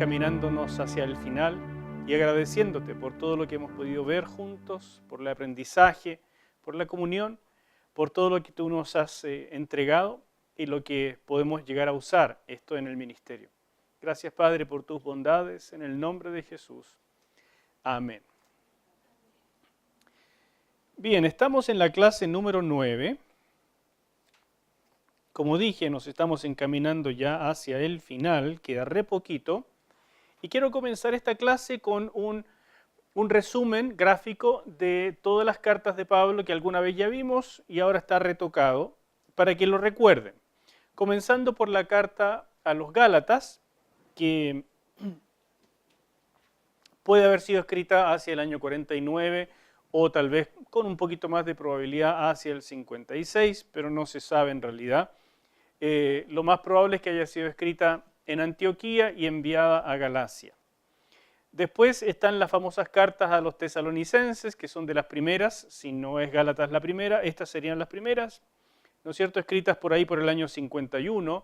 encaminándonos hacia el final y agradeciéndote por todo lo que hemos podido ver juntos, por el aprendizaje, por la comunión, por todo lo que tú nos has entregado y lo que podemos llegar a usar esto en el ministerio. Gracias, Padre, por tus bondades, en el nombre de Jesús. Amén. Bien, estamos en la clase número 9. Como dije, nos estamos encaminando ya hacia el final, queda re poquito. Y quiero comenzar esta clase con un resumen gráfico de todas las cartas de Pablo que alguna vez ya vimos y ahora está retocado, para que lo recuerden. Comenzando por la carta a los Gálatas, que puede haber sido escrita hacia el año 49 o tal vez con un poquito más de probabilidad hacia el 56, pero no se sabe en realidad. Lo más probable es que haya sido escrita en Antioquía y enviada a Galacia. Después están las famosas cartas a los tesalonicenses, que son de las primeras, si no es Gálatas la primera, estas serían las primeras, ¿no es cierto?, escritas por ahí por el año 51,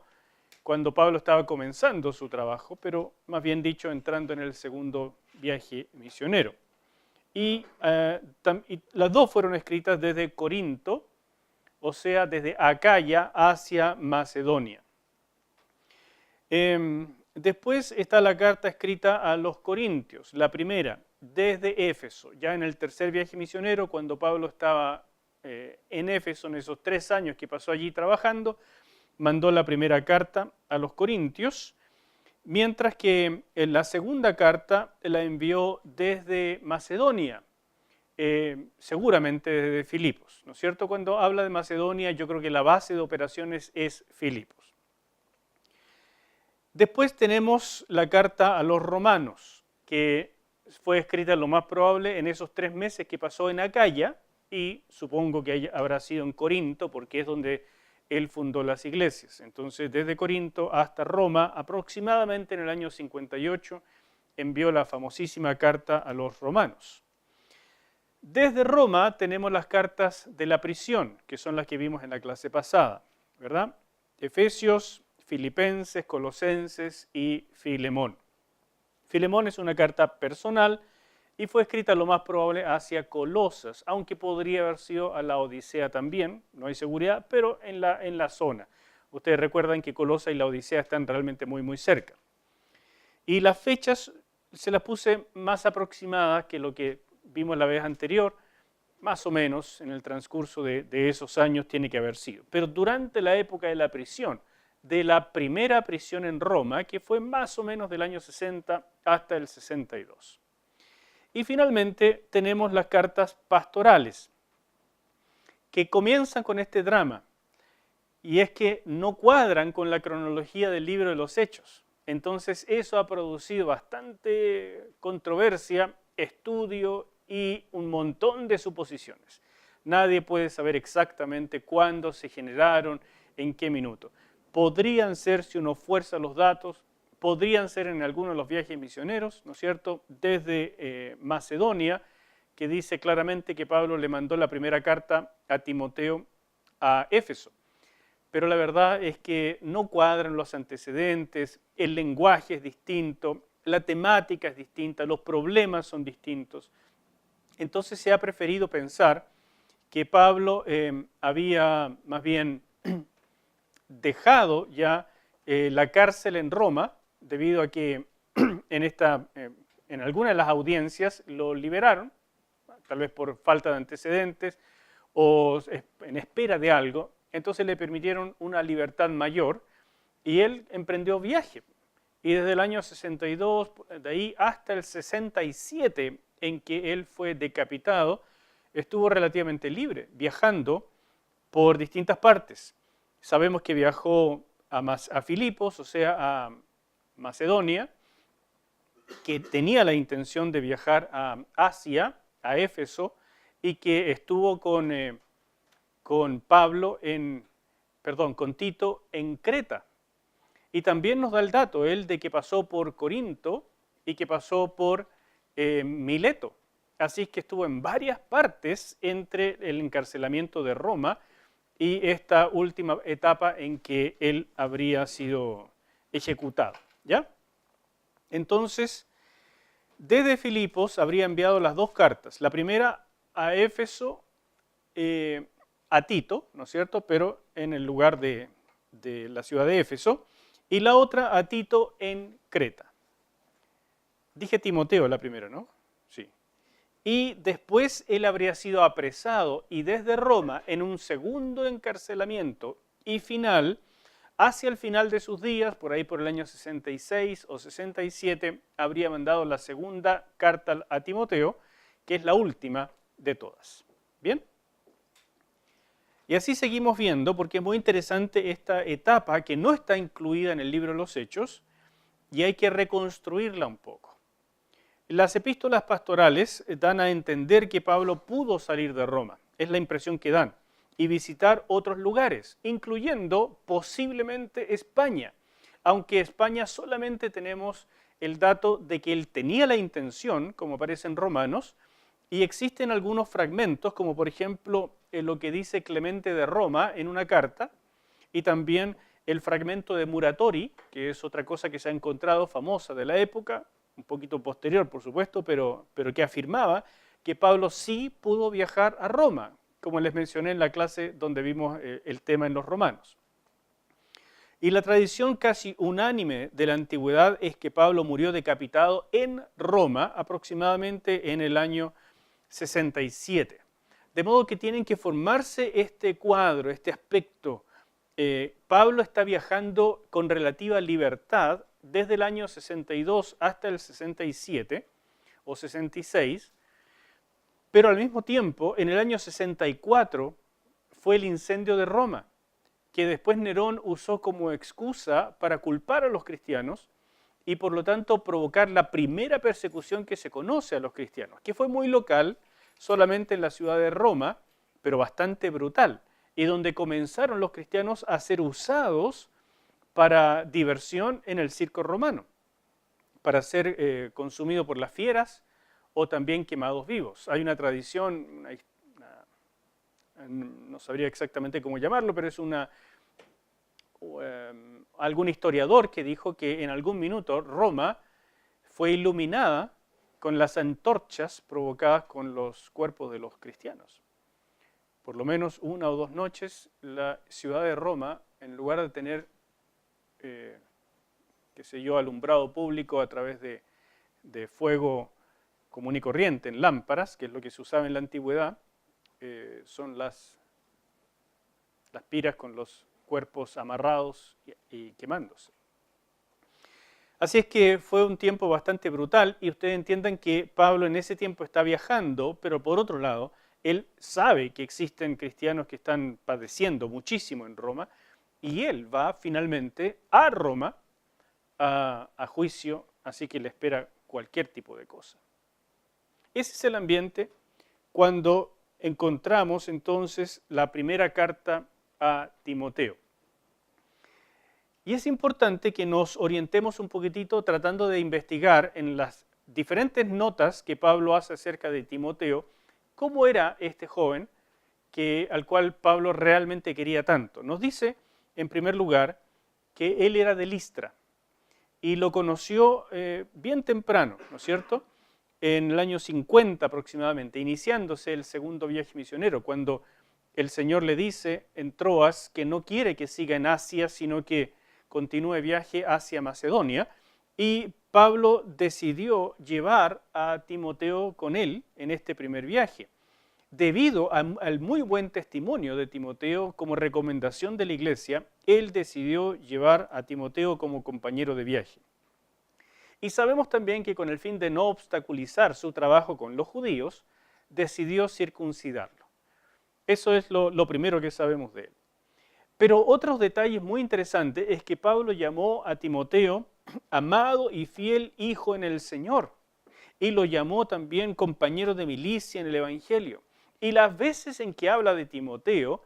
cuando Pablo estaba comenzando su trabajo, pero más bien dicho, entrando en el segundo viaje misionero. Y las dos fueron escritas desde Corinto, o sea, desde Acaya hacia Macedonia. Después está la carta escrita a los Corintios, la primera, desde Éfeso, ya en el tercer viaje misionero, cuando Pablo estaba en Éfeso, en esos 3 años que pasó allí trabajando, mandó la primera carta a los Corintios, mientras que la segunda carta la envió desde Macedonia, seguramente desde Filipos, ¿no es cierto? Cuando habla de Macedonia, yo creo que la base de operaciones es Filipos. Después tenemos la carta a los romanos, que fue escrita lo más probable en esos 3 meses que pasó en Acaya, y supongo que habrá sido en Corinto, porque es donde él fundó las iglesias. Entonces, desde Corinto hasta Roma, aproximadamente en el año 58, envió la famosísima carta a los romanos. Desde Roma tenemos las cartas de la prisión, que son las que vimos en la clase pasada, ¿verdad? Efesios, Filipenses, Colosenses y Filemón. Filemón es una carta personal y fue escrita lo más probable hacia Colosas, aunque podría haber sido a la Odisea también, no hay seguridad, pero en la zona. Ustedes recuerdan que Colosas y la Odisea están realmente muy, muy cerca. Y las fechas se las puse más aproximadas que lo que vimos la vez anterior, más o menos en el transcurso de esos años tiene que haber sido. Pero durante la época de la prisión, de la primera prisión en Roma, que fue más o menos del año 60 hasta el 62. Y finalmente tenemos las cartas pastorales, que comienzan con este drama, y es que no cuadran con la cronología del libro de los Hechos. Entonces eso ha producido bastante controversia, estudio y un montón de suposiciones. Nadie puede saber exactamente cuándo se generaron, en qué minuto. Podrían ser, si uno fuerza los datos, podrían ser en algunos de los viajes misioneros, ¿no es cierto?, desde Macedonia, que dice claramente que Pablo le mandó la primera carta a Timoteo a Éfeso. Pero la verdad es que no cuadran los antecedentes, el lenguaje es distinto, la temática es distinta, los problemas son distintos. Entonces se ha preferido pensar que Pablo había más bien dejado ya la cárcel en Roma, debido a que en alguna de las audiencias lo liberaron, tal vez por falta de antecedentes o en espera de algo, entonces le permitieron una libertad mayor y él emprendió viaje. Y desde el año 62, de ahí hasta el 67, en que él fue decapitado, estuvo relativamente libre, viajando por distintas partes. Sabemos que viajó a Filipos, o sea, a Macedonia, que tenía la intención de viajar a Asia, a Éfeso, y que estuvo con Tito en Creta. Y también nos da el dato, él, de que pasó por Corinto y que pasó por Mileto. Así es que estuvo en varias partes entre el encarcelamiento de Roma y esta última etapa en que él habría sido ejecutado, ¿ya? Entonces, desde Filipos habría enviado las dos cartas. La primera a Éfeso, a Tito, ¿no es cierto?, pero en el lugar de la ciudad de Éfeso, y la otra a Tito en Creta. Dije Timoteo la primera, ¿no? Sí. Y después él habría sido apresado y desde Roma, en un segundo encarcelamiento y final, hacia el final de sus días, por ahí por el año 66 o 67, habría mandado la segunda carta a Timoteo, que es la última de todas. ¿Bien? Y así seguimos viendo, porque es muy interesante esta etapa que no está incluida en el libro de los Hechos y hay que reconstruirla un poco. Las epístolas pastorales dan a entender que Pablo pudo salir de Roma, es la impresión que dan, y visitar otros lugares, incluyendo posiblemente España, aunque España solamente tenemos el dato de que él tenía la intención, como aparece en Romanos, y existen algunos fragmentos, como por ejemplo lo que dice Clemente de Roma en una carta, y también el fragmento de Muratori, que es otra cosa que se ha encontrado famosa de la época, un poquito posterior por supuesto, pero que afirmaba que Pablo sí pudo viajar a Roma, como les mencioné en la clase donde vimos el tema en los Romanos. Y la tradición casi unánime de la antigüedad es que Pablo murió decapitado en Roma aproximadamente en el año 67. De modo que tienen que formarse este cuadro, este aspecto. Pablo está viajando con relativa libertad desde el año 62 hasta el 67 o 66, pero al mismo tiempo, en el año 64 fue el incendio de Roma, que después Nerón usó como excusa para culpar a los cristianos y por lo tanto provocar la primera persecución que se conoce a los cristianos, que fue muy local, solamente en la ciudad de Roma, pero bastante brutal, y donde comenzaron los cristianos a ser usados para diversión en el circo romano, para ser consumidos por las fieras o también quemados vivos. Hay una tradición, no sabría exactamente cómo llamarlo, pero es algún historiador que dijo que en algún minuto Roma fue iluminada con las antorchas provocadas con los cuerpos de los cristianos. Por lo menos una o dos noches la ciudad de Roma, en lugar de tener qué sé yo, alumbrado público a través de fuego común y corriente en lámparas, que es lo que se usaba en la antigüedad, son las piras con los cuerpos amarrados y quemándose. Así es que fue un tiempo bastante brutal y ustedes entiendan que Pablo en ese tiempo está viajando, pero por otro lado, él sabe que existen cristianos que están padeciendo muchísimo en Roma y él va finalmente a Roma a juicio, así que le espera cualquier tipo de cosa. Ese es el ambiente cuando encontramos entonces la primera carta a Timoteo. Y es importante que nos orientemos un poquitito tratando de investigar en las diferentes notas que Pablo hace acerca de Timoteo, cómo era este joven al cual Pablo realmente quería tanto. Nos dice, en primer lugar, que él era de Listra y lo conoció bien temprano, ¿no es cierto?, en el año 50 aproximadamente, iniciándose el segundo viaje misionero, cuando el Señor le dice en Troas que no quiere que siga en Asia, sino que continúe viaje hacia Macedonia, y Pablo decidió llevar a Timoteo con él en este primer viaje. Debido al muy buen testimonio de Timoteo como recomendación de la iglesia, él decidió llevar a Timoteo como compañero de viaje. Y sabemos también que con el fin de no obstaculizar su trabajo con los judíos, decidió circuncidarlo. Eso es lo primero que sabemos de él. Pero otros detalles muy interesantes es que Pablo llamó a Timoteo amado y fiel hijo en el Señor, y lo llamó también compañero de milicia en el Evangelio. Y las veces en que habla de Timoteo,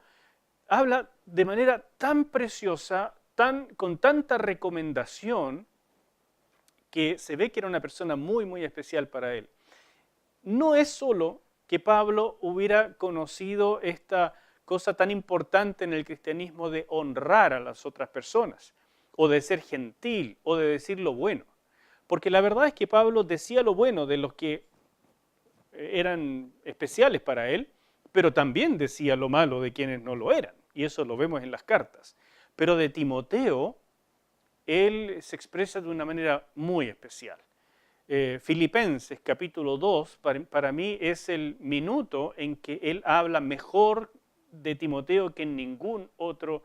habla de manera tan preciosa, con tanta recomendación, que se ve que era una persona muy, muy especial para él. No es solo que Pablo hubiera conocido esta cosa tan importante en el cristianismo de honrar a las otras personas, o de ser gentil, o de decir lo bueno. Porque la verdad es que Pablo decía lo bueno de los que eran especiales para él, pero también decía lo malo de quienes no lo eran, y eso lo vemos en las cartas. Pero de Timoteo, él se expresa de una manera muy especial. Filipenses capítulo 2, para mí es el minuto en que él habla mejor de Timoteo que en ningún otro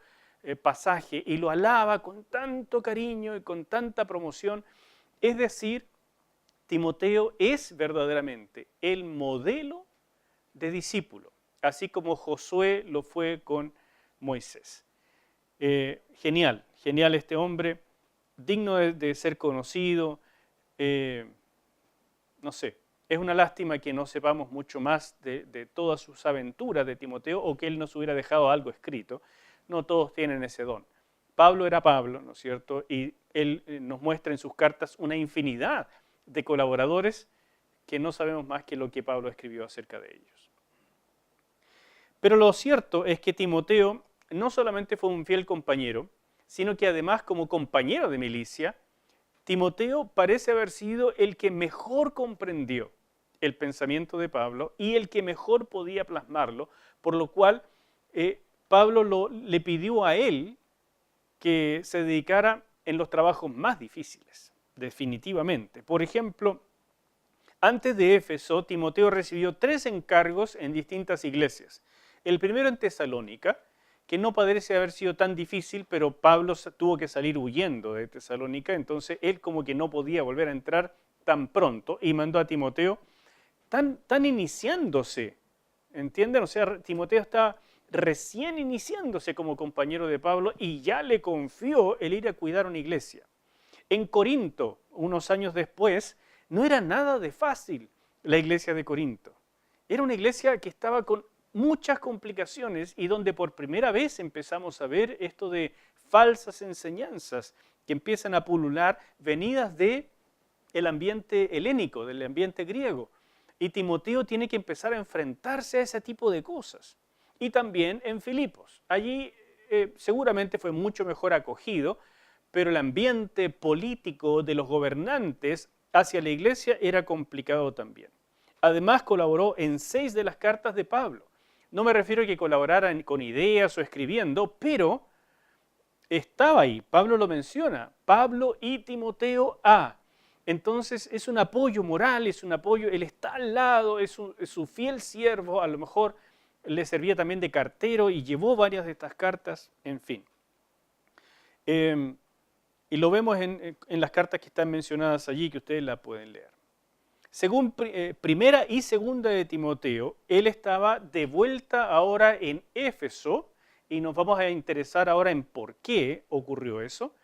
pasaje, y lo alaba con tanto cariño y con tanta promoción. Es decir, Timoteo es verdaderamente el modelo de discípulo, así como Josué lo fue con Moisés. Genial, genial este hombre, digno de ser conocido. No sé, es una lástima que no sepamos mucho más de todas sus aventuras de Timoteo, o que él nos hubiera dejado algo escrito. No todos tienen ese don. Pablo era Pablo, ¿no es cierto? Y él nos muestra en sus cartas una infinidad de colaboradores que no sabemos más que lo que Pablo escribió acerca de ellos. Pero lo cierto es que Timoteo no solamente fue un fiel compañero, sino que además, como compañero de milicia, Timoteo parece haber sido el que mejor comprendió el pensamiento de Pablo y el que mejor podía plasmarlo, por lo cual Pablo le pidió a él que se dedicara en los trabajos más difíciles, definitivamente. Por ejemplo, antes de Éfeso, Timoteo recibió 3 encargos en distintas iglesias. El primero en Tesalónica, que no parece haber sido tan difícil, pero Pablo tuvo que salir huyendo de Tesalónica, entonces él como que no podía volver a entrar tan pronto, y mandó a Timoteo tan iniciándose, ¿entienden? O sea, Timoteo está recién iniciándose como compañero de Pablo y ya le confió el ir a cuidar una iglesia. En Corinto, unos años después, no era nada de fácil la iglesia de Corinto. Era una iglesia que estaba con muchas complicaciones y donde por primera vez empezamos a ver esto de falsas enseñanzas que empiezan a pulular, venidas del ambiente helénico, del ambiente griego. Y Timoteo tiene que empezar a enfrentarse a ese tipo de cosas. Y también en Filipos. Allí seguramente fue mucho mejor acogido, pero el ambiente político de los gobernantes hacia la iglesia era complicado también. Además, colaboró en 6 de las cartas de Pablo. No me refiero a que colaboraran con ideas o escribiendo, pero estaba ahí. Pablo lo menciona. Pablo y Timoteo a. Entonces es un apoyo moral, es un apoyo, él está al lado, es su fiel siervo, a lo mejor le servía también de cartero y llevó varias de estas cartas, en fin. Y lo vemos en las cartas que están mencionadas allí, que ustedes la pueden leer. Según primera y segunda de Timoteo, él estaba de vuelta ahora en Éfeso, y nos vamos a interesar ahora en por qué ocurrió eso.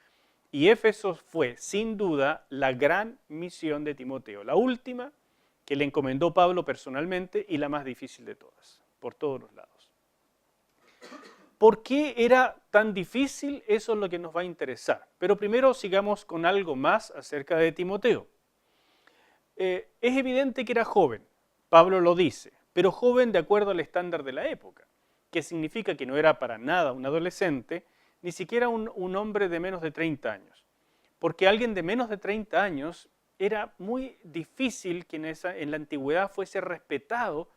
Y Éfeso fue, sin duda, la gran misión de Timoteo, la última que le encomendó Pablo personalmente y la más difícil de todas, por todos los lados. ¿Por qué era tan difícil? Eso es lo que nos va a interesar. Pero primero sigamos con algo más acerca de Timoteo. Es evidente que era joven, Pablo lo dice, pero joven de acuerdo al estándar de la época, que significa que no era para nada un adolescente, ni siquiera un hombre de menos de 30 años. Porque alguien de menos de 30 años era muy difícil que en la antigüedad fuese respetado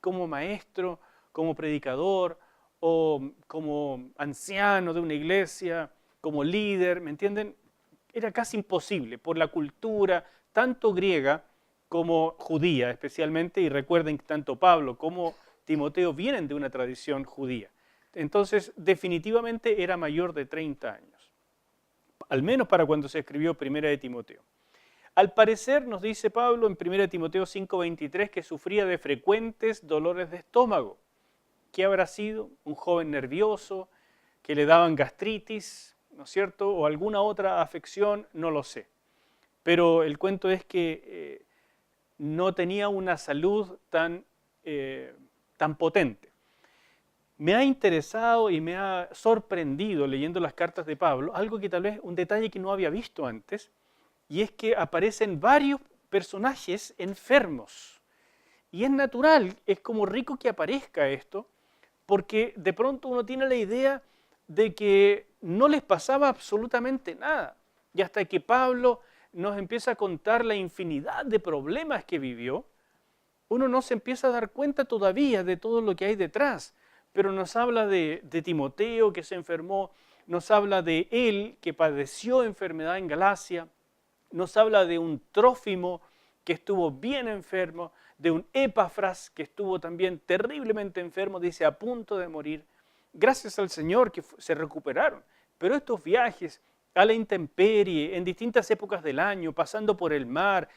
como maestro, como predicador o como anciano de una iglesia, como líder, ¿me entienden? Era casi imposible por la cultura, tanto griega como judía especialmente, y recuerden que tanto Pablo como Timoteo vienen de una tradición judía. Entonces, definitivamente era mayor de 30 años, al menos para cuando se escribió Primera de Timoteo. Al parecer, nos dice Pablo en 1 Timoteo 5:23, que sufría de frecuentes dolores de estómago. ¿Qué habrá sido? Un joven nervioso, que le daban gastritis, ¿no es cierto? O alguna otra afección, no lo sé. Pero el cuento es que no tenía una salud tan potente. Me ha interesado y me ha sorprendido leyendo las cartas de Pablo, algo que tal vez, un detalle que no había visto antes, y es que aparecen varios personajes enfermos. Y es natural, es como rico que aparezca esto, porque de pronto uno tiene la idea de que no les pasaba absolutamente nada. Y hasta que Pablo nos empieza a contar la infinidad de problemas que vivió, uno no se empieza a dar cuenta todavía de todo lo que hay detrás, pero nos habla de Timoteo que se enfermó, nos habla de él que padeció enfermedad en Galacia, nos habla de un Trófimo que estuvo bien enfermo, de un Epafras que estuvo también terriblemente enfermo, dice a punto de morir. Gracias al Señor que se recuperaron, pero estos viajes a la intemperie, en distintas épocas del año, pasando por el mar,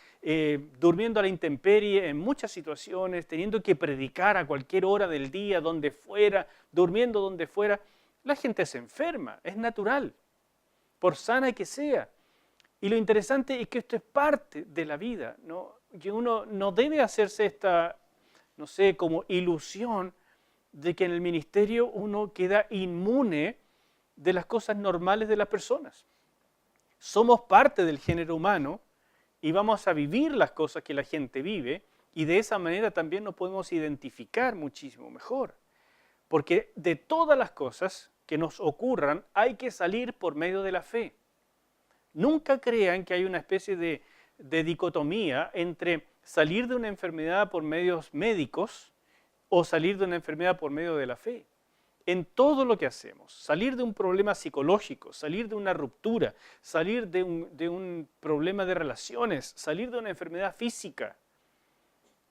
durmiendo a la intemperie en muchas situaciones, teniendo que predicar a cualquier hora del día, donde fuera, durmiendo donde fuera, la gente se enferma, es natural, por sana que sea. Y lo interesante es que esto es parte de la vida, ¿no? Que uno no debe hacerse esta, no sé, como ilusión de que en el ministerio uno queda inmune de las cosas normales de las personas. Somos parte del género humano y vamos a vivir las cosas que la gente vive y de esa manera también nos podemos identificar muchísimo mejor. Porque de todas las cosas que nos ocurran hay que salir por medio de la fe. Nunca crean que hay una especie de dicotomía entre salir de una enfermedad por medios médicos o salir de una enfermedad por medio de la fe. En todo lo que hacemos, salir de un problema psicológico, salir de una ruptura, salir de un problema de relaciones, salir de una enfermedad física,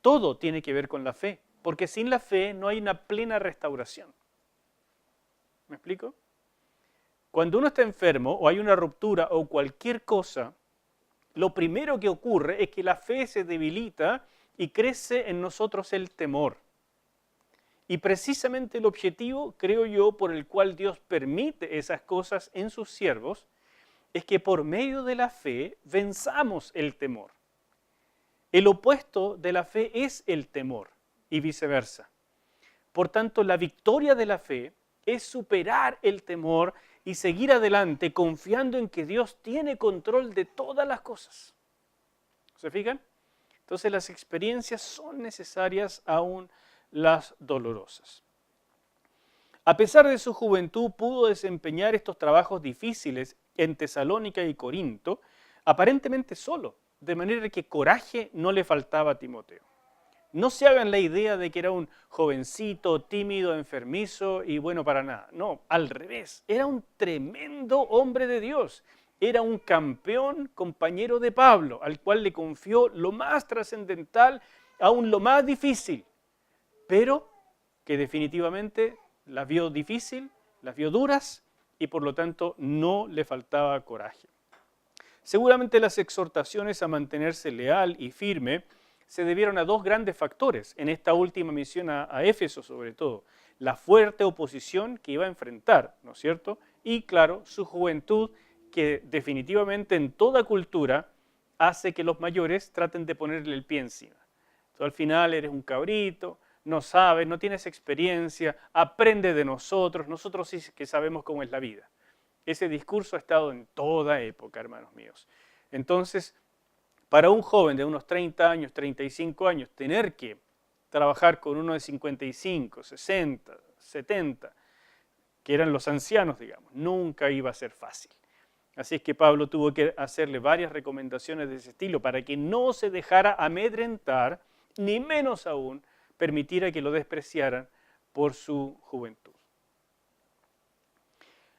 todo tiene que ver con la fe, porque sin la fe no hay una plena restauración. ¿Me explico? Cuando uno está enfermo o hay una ruptura o cualquier cosa, lo primero que ocurre es que la fe se debilita y crece en nosotros el temor. Y precisamente el objetivo, creo yo, por el cual Dios permite esas cosas en sus siervos, es que por medio de la fe venzamos el temor. El opuesto de la fe es el temor y viceversa. Por tanto, la victoria de la fe es superar el temor y seguir adelante confiando en que Dios tiene control de todas las cosas. ¿Se fijan? Entonces las experiencias son necesarias aún las dolorosas. A pesar de su juventud, pudo desempeñar estos trabajos difíciles en Tesalónica y Corinto, aparentemente solo, de manera que coraje no le faltaba a Timoteo. No se hagan la idea de que era un jovencito, tímido, enfermizo y bueno para nada. No, al revés, era un tremendo hombre de Dios. Era un campeón compañero de Pablo, al cual le confió lo más trascendental, aún lo más difícil, pero que definitivamente las vio difícil, las vio duras y por lo tanto no le faltaba coraje. Seguramente las exhortaciones a mantenerse leal y firme se debieron a dos grandes factores en esta última misión a Éfeso sobre todo. La fuerte oposición que iba a enfrentar, ¿no es cierto? Y claro, su juventud que definitivamente en toda cultura hace que los mayores traten de ponerle el pie encima. Tú al final eres un cabrito, no sabes, no tienes experiencia, aprende de nosotros sí que sabemos cómo es la vida. Ese discurso ha estado en toda época, hermanos míos. Entonces, para un joven de unos 30 años, 35 años, tener que trabajar con uno de 55, 60, 70, que eran los ancianos, digamos, nunca iba a ser fácil. Así es que Pablo tuvo que hacerle varias recomendaciones de ese estilo para que no se dejara amedrentar, ni menos aún permitiera que lo despreciaran por su juventud.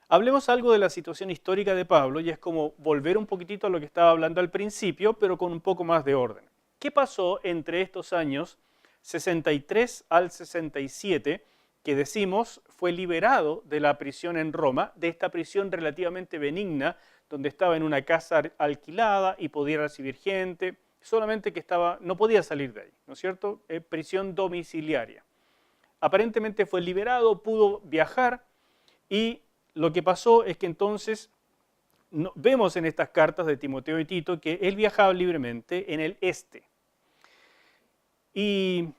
Hablemos algo de la situación histórica de Pablo y es como volver un poquitito a lo que estaba hablando al principio, pero con un poco más de orden. ¿Qué pasó entre estos años 63 al 67, que decimos fue liberado de la prisión en Roma, de esta prisión relativamente benigna, donde estaba en una casa alquilada y podía recibir gente, solamente que no podía salir de ahí, ¿no es cierto? Prisión domiciliaria. Aparentemente fue liberado, pudo viajar y lo que pasó es que entonces vemos en estas cartas de Timoteo y Tito que él viajaba libremente en el este. Y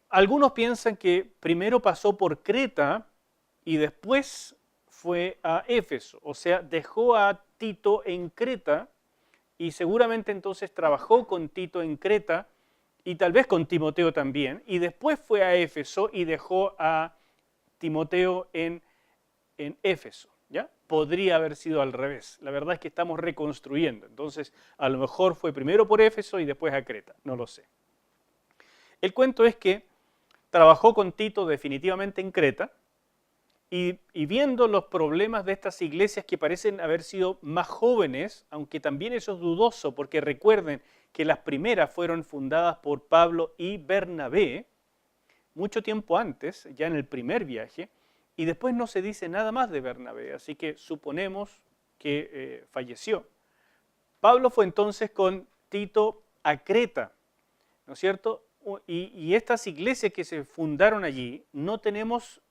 algunos piensan que primero pasó por Creta y después fue a Éfeso, o sea, dejó a Tito en Creta y seguramente entonces trabajó con Tito en Creta y tal vez con Timoteo también, y después fue a Éfeso y dejó a Timoteo en Éfeso. ¿Ya? Podría haber sido al revés. La verdad es que estamos reconstruyendo. Entonces, a lo mejor fue primero por Éfeso y después a Creta. No lo sé. El cuento es que trabajó con Tito definitivamente en Creta y viendo los problemas de estas iglesias que parecen haber sido más jóvenes, aunque también eso es dudoso, porque recuerden que las primeras fueron fundadas por Pablo y Bernabé, mucho tiempo antes, ya en el primer viaje, y después no se dice nada más de Bernabé, así que suponemos que falleció. Pablo fue entonces con Tito a Creta, ¿no es cierto? Y estas iglesias que se fundaron allí, no tenemos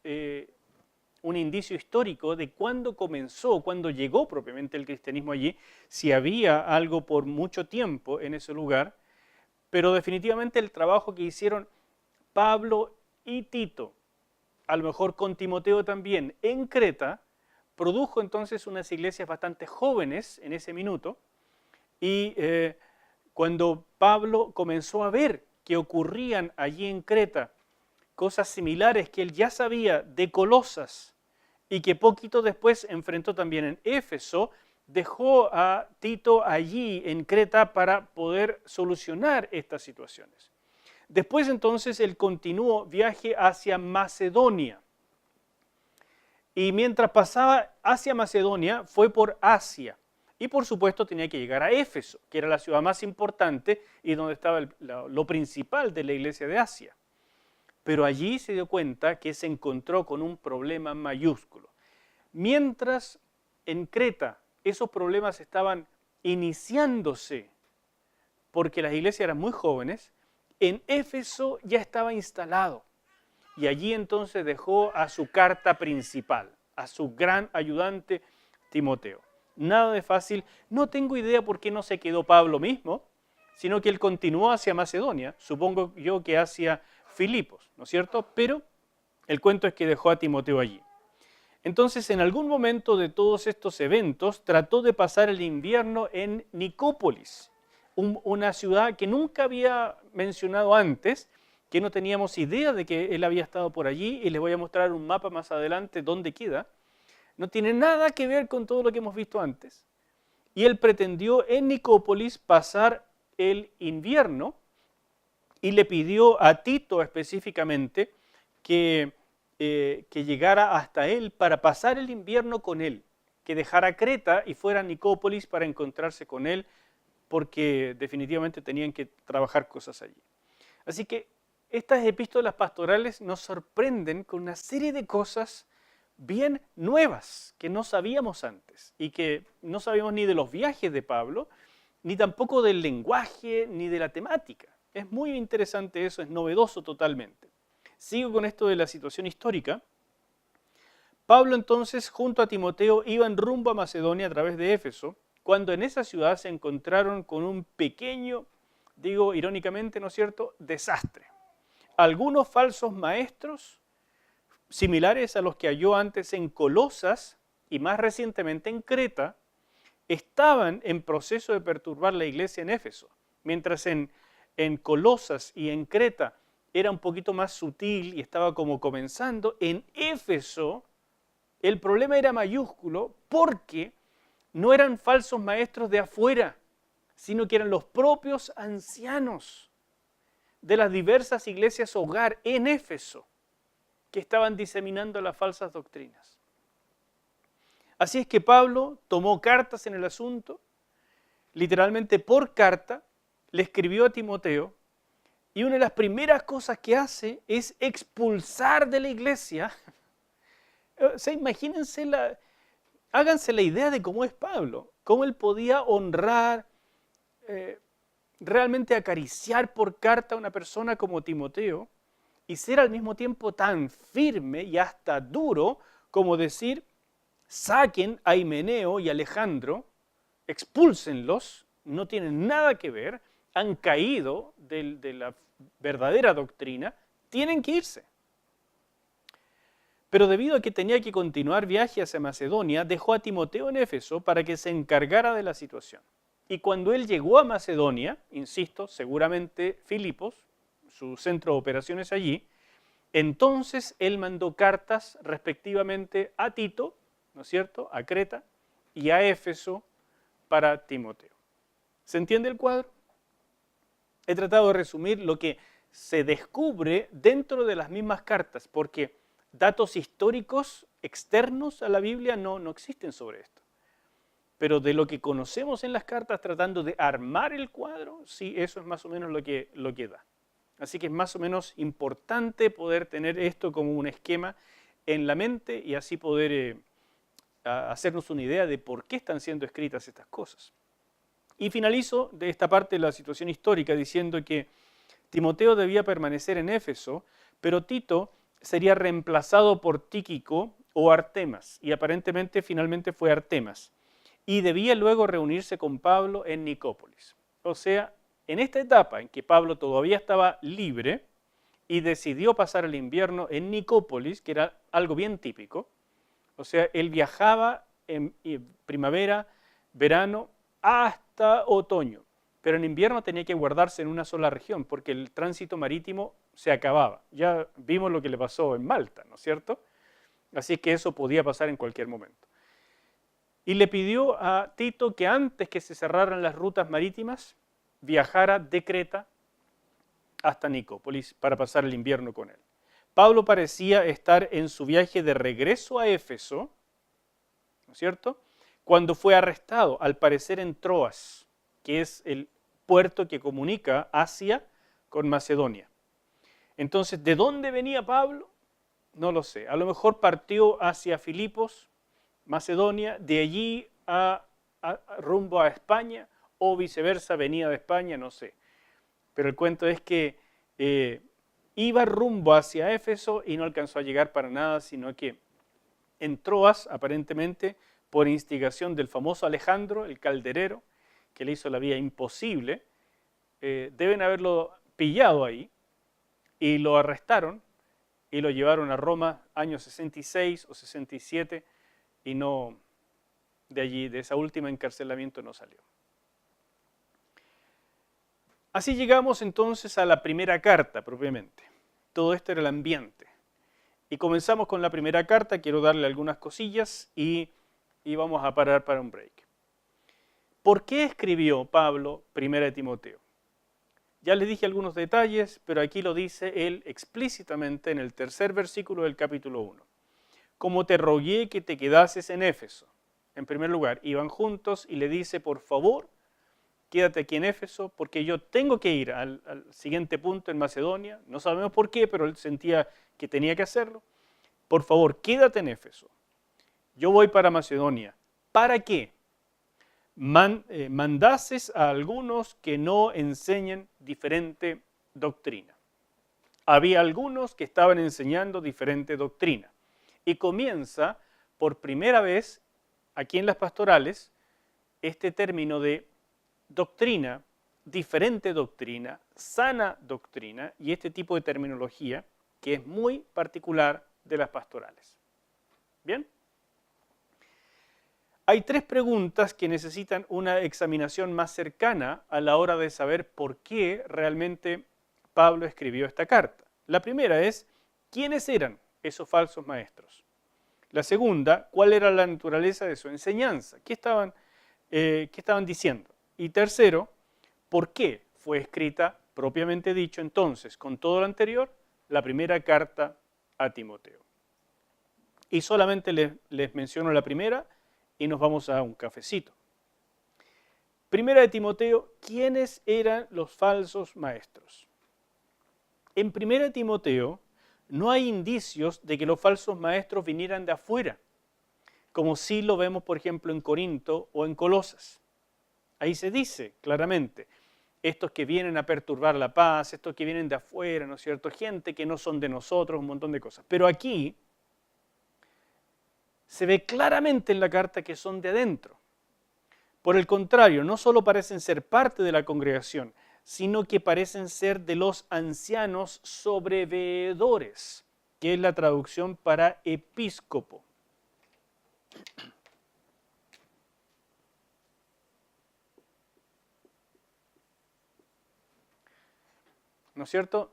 un indicio histórico de cuándo comenzó, cuándo llegó propiamente el cristianismo allí, si había algo por mucho tiempo en ese lugar, pero definitivamente el trabajo que hicieron Pablo y Tito, a lo mejor con Timoteo también, en Creta, produjo entonces unas iglesias bastante jóvenes en ese minuto, y cuando Pablo comenzó a ver que ocurrían allí en Creta cosas similares que él ya sabía de Colosas y que poquito después enfrentó también en Éfeso, dejó a Tito allí en Creta para poder solucionar estas situaciones. Después entonces él continuó viaje hacia Macedonia. Y mientras pasaba hacia Macedonia, fue por Asia. Y por supuesto tenía que llegar a Éfeso, que era la ciudad más importante y donde estaba lo principal de la iglesia de Asia. Pero allí se dio cuenta que se encontró con un problema mayúsculo. Mientras en Creta esos problemas estaban iniciándose, porque las iglesias eran muy jóvenes, en Éfeso ya estaba instalado. Y allí entonces dejó a su carta principal, a su gran ayudante Timoteo. Nada de fácil. No tengo idea por qué no se quedó Pablo mismo, sino que él continuó hacia Macedonia, supongo yo que hacia Filipos, ¿no es cierto? Pero el cuento es que dejó a Timoteo allí. Entonces, en algún momento de todos estos eventos, trató de pasar el invierno en Nicópolis, una ciudad que nunca había mencionado antes, que no teníamos idea de que él había estado por allí, y les voy a mostrar un mapa más adelante dónde queda. No tiene nada que ver con todo lo que hemos visto antes. Y él pretendió en Nicópolis pasar el invierno y le pidió a Tito específicamente que llegara hasta él para pasar el invierno con él, que dejara Creta y fuera a Nicópolis para encontrarse con él, porque definitivamente tenían que trabajar cosas allí. Así que estas epístolas pastorales nos sorprenden con una serie de cosas bien nuevas que no sabíamos antes y que no sabíamos ni de los viajes de Pablo, ni tampoco del lenguaje, ni de la temática. Es muy interesante eso, es novedoso totalmente. Sigo con esto de la situación histórica. Pablo entonces junto a Timoteo iban rumbo a Macedonia a través de Éfeso, cuando en esa ciudad se encontraron con un pequeño, digo irónicamente, ¿no es cierto?, desastre. Algunos falsos maestros, similares a los que halló antes en Colosas y más recientemente en Creta, estaban en proceso de perturbar la iglesia en Éfeso, mientras en Colosas y en Creta era un poquito más sutil y estaba como comenzando. En Éfeso el problema era mayúsculo porque no eran falsos maestros de afuera, sino que eran los propios ancianos de las diversas iglesias hogar en Éfeso que estaban diseminando las falsas doctrinas. Así es que Pablo tomó cartas en el asunto, literalmente por carta, le escribió a Timoteo, y una de las primeras cosas que hace es expulsar de la iglesia. O sea, imagínense, háganse la idea de cómo es Pablo, cómo él podía honrar, realmente acariciar por carta a una persona como Timoteo y ser al mismo tiempo tan firme y hasta duro como decir, saquen a Himeneo y Alejandro, expúlsenlos, no tienen nada que ver, han caído de la verdadera doctrina, tienen que irse. Pero debido a que tenía que continuar viaje hacia Macedonia, dejó a Timoteo en Éfeso para que se encargara de la situación. Y cuando él llegó a Macedonia, insisto, seguramente Filipos, su centro de operaciones allí, entonces él mandó cartas respectivamente a Tito ¿no es cierto?, a Creta, y a Éfeso para Timoteo. ¿Se entiende el cuadro? He tratado de resumir lo que se descubre dentro de las mismas cartas, porque datos históricos externos a la Biblia no existen sobre esto. Pero de lo que conocemos en las cartas, tratando de armar el cuadro, sí, eso es más o menos lo que da. Así que es más o menos importante poder tener esto como un esquema en la mente y así poder hacernos una idea de por qué están siendo escritas estas cosas. Y finalizo de esta parte de la situación histórica diciendo que Timoteo debía permanecer en Éfeso, pero Tito sería reemplazado por Tíquico o Artemas, y aparentemente finalmente fue Artemas, y debía luego reunirse con Pablo en Nicópolis. O sea, en esta etapa en que Pablo todavía estaba libre y decidió pasar el invierno en Nicópolis, que era algo bien típico, o sea, él viajaba en primavera, verano, hasta otoño, pero en invierno tenía que guardarse en una sola región porque el tránsito marítimo se acababa. Ya vimos lo que le pasó en Malta, ¿no es cierto? Así que eso podía pasar en cualquier momento. Y le pidió a Tito que antes que se cerraran las rutas marítimas, viajara de Creta hasta Nicópolis para pasar el invierno con él. Pablo parecía estar en su viaje de regreso a Éfeso, ¿no es cierto?, cuando fue arrestado, al parecer en Troas, que es el puerto que comunica Asia con Macedonia. Entonces, ¿de dónde venía Pablo? No lo sé. A lo mejor partió hacia Filipos, Macedonia, de allí rumbo a España, o viceversa, venía de España, no sé. Pero el cuento es que iba rumbo hacia Éfeso y no alcanzó a llegar para nada, sino que en Troas, aparentemente, por instigación del famoso Alejandro, el calderero, que le hizo la vida imposible, deben haberlo pillado ahí y lo arrestaron y lo llevaron a Roma año 66 o 67 y no, de allí, de esa última encarcelamiento no salió. Así llegamos entonces a la primera carta propiamente. Todo esto era el ambiente. Y comenzamos con la primera carta, quiero darle algunas cosillas y vamos a parar para un break. ¿Por qué escribió Pablo Primera de Timoteo? Ya les dije algunos detalles, pero aquí lo dice él explícitamente en el tercer versículo del capítulo 1. Como te rogué que te quedases en Éfeso. En primer lugar, iban juntos y le dice, por favor, quédate aquí en Éfeso, porque yo tengo que ir al siguiente punto en Macedonia. No sabemos por qué, pero él sentía que tenía que hacerlo. Por favor, quédate en Éfeso. Yo voy para Macedonia. ¿Para qué? Mandases a algunos que no enseñen diferente doctrina. Había algunos que estaban enseñando diferente doctrina. Y comienza por primera vez aquí en las pastorales este término de doctrina, diferente doctrina, sana doctrina y este tipo de terminología que es muy particular de las pastorales. ¿Bien? Hay tres preguntas que necesitan una examinación más cercana a la hora de saber por qué realmente Pablo escribió esta carta. La primera es, ¿quiénes eran esos falsos maestros? La segunda, ¿cuál era la naturaleza de su enseñanza? ¿Qué estaban diciendo? Y tercero, ¿por qué fue escrita, propiamente dicho entonces, con todo lo anterior, la primera carta a Timoteo? Y solamente les menciono la primera y nos vamos a un cafecito. Primera de Timoteo, ¿quiénes eran los falsos maestros? En Primera de Timoteo no hay indicios de que los falsos maestros vinieran de afuera, como sí lo vemos, por ejemplo, en Corinto o en Colosas. Ahí se dice claramente, estos que vienen a perturbar la paz, estos que vienen de afuera, ¿no es cierto? Gente que no son de nosotros, un montón de cosas. Pero aquí se ve claramente en la carta que son de adentro. Por el contrario, no solo parecen ser parte de la congregación, sino que parecen ser de los ancianos sobreveedores, que es la traducción para episcopo. ¿No es cierto?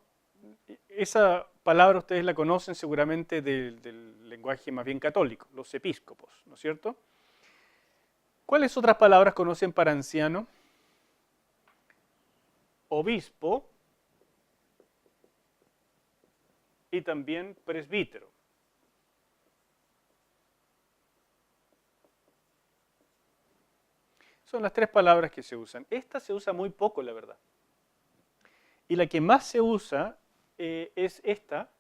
Esa palabra ustedes la conocen seguramente del lenguaje más bien católico, los episcopos, ¿no es cierto? ¿Cuáles otras palabras conocen para anciano? Obispo y también presbítero. Son las tres palabras que se usan. Esta se usa muy poco, la verdad. Y la que más se usa es esta,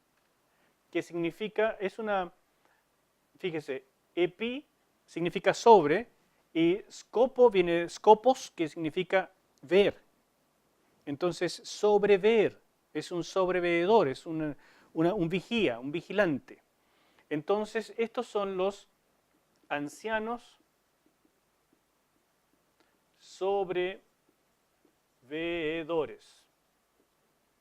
que significa, fíjese, epi significa sobre, y scopo viene de scopos, que significa ver. Entonces, sobrever, es un sobreveedor, es un vigía, un vigilante. Entonces, estos son los ancianos sobreveedores.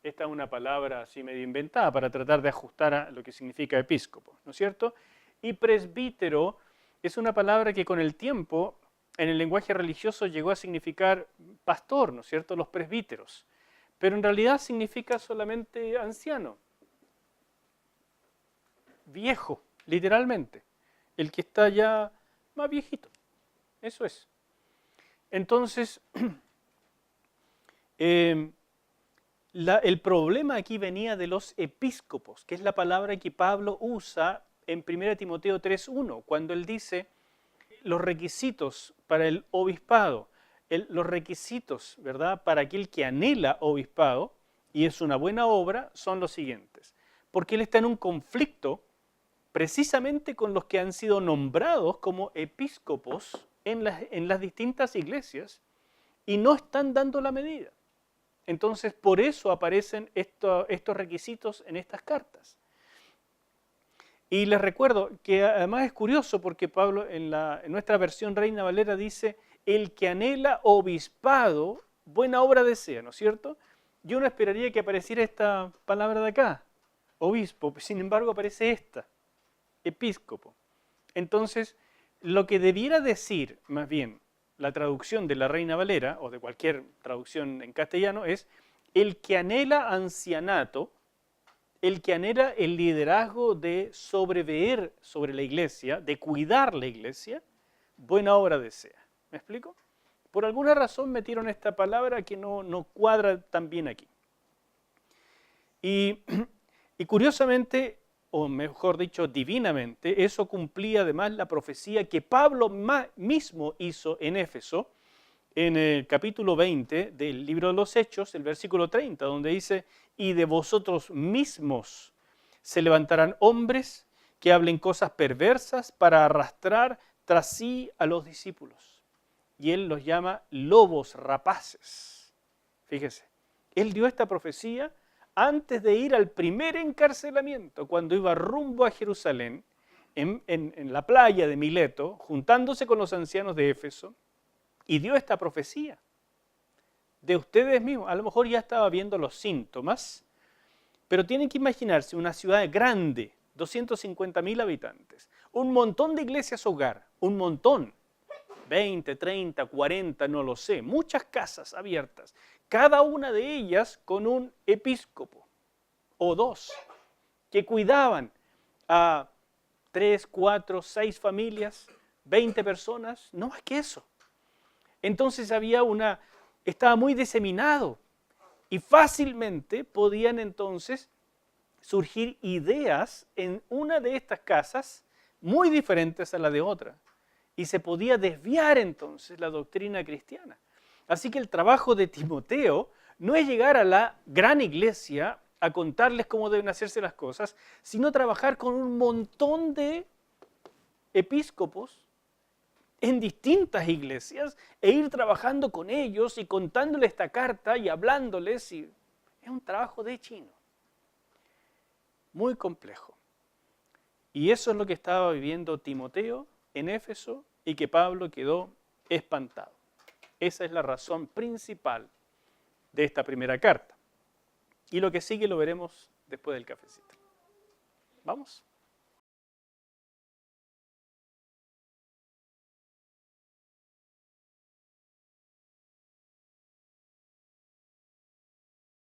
Esta es una palabra así medio inventada para tratar de ajustar a lo que significa episcopo, ¿no es cierto? Y presbítero es una palabra que con el tiempo en el lenguaje religioso llegó a significar pastor, ¿no es cierto? Los presbíteros. Pero en realidad significa solamente anciano, viejo, literalmente. El que está ya más viejito. Eso es. Entonces, el problema aquí venía de los episcopos, que es la palabra que Pablo usa en 1 Timoteo 3:1, cuando él dice los requisitos para el obispado, los requisitos, ¿verdad?, para aquel que anhela obispado, y es una buena obra, son los siguientes. Porque él está en un conflicto precisamente con los que han sido nombrados como episcopos en las distintas iglesias y no están dando la medida. Entonces, por eso aparecen estos requisitos en estas cartas. Y les recuerdo que además es curioso porque Pablo en nuestra versión Reina Valera dice, el que anhela obispado, buena obra desea, ¿no es cierto? Yo no esperaría que apareciera esta palabra de acá, obispo, sin embargo aparece esta, episcopo. Entonces, lo que debiera decir, más bien, la traducción de la Reina Valera, o de cualquier traducción en castellano, es el que anhela ancianato, el que anhela el liderazgo de sobreveer sobre la iglesia, de cuidar la iglesia, buena obra desea. ¿Me explico? Por alguna razón metieron esta palabra que no cuadra tan bien aquí. Y curiosamente, o mejor dicho, divinamente, eso cumplía además la profecía que Pablo mismo hizo en Éfeso, en el capítulo 20 del libro de los Hechos, el versículo 30, donde dice, y de vosotros mismos se levantarán hombres que hablen cosas perversas para arrastrar tras sí a los discípulos. Y él los llama lobos rapaces. Fíjese, él dio esta profecía antes de ir al primer encarcelamiento, cuando iba rumbo a Jerusalén, en la playa de Mileto, juntándose con los ancianos de Éfeso, y dio esta profecía de ustedes mismos. A lo mejor ya estaba viendo los síntomas, pero tienen que imaginarse una ciudad grande, 250.000 habitantes, un montón de iglesias hogar, un montón, 20, 30, 40, no lo sé, muchas casas abiertas, cada una de ellas con un episcopo o dos que cuidaban a 3, 4, 6 familias, 20 personas, no más que eso. Entonces estaba muy diseminado y fácilmente podían entonces surgir ideas en una de estas casas muy diferentes a la de otra. Y se podía desviar entonces la doctrina cristiana. Así que el trabajo de Timoteo no es llegar a la gran iglesia a contarles cómo deben hacerse las cosas, sino trabajar con un montón de episcopos en distintas iglesias e ir trabajando con ellos y contándoles esta carta y hablándoles. Es un trabajo de chino, muy complejo. Y eso es lo que estaba viviendo Timoteo en Éfeso y que Pablo quedó espantado. Esa es la razón principal de esta primera carta. Y lo que sigue lo veremos después del cafecito. ¿Vamos?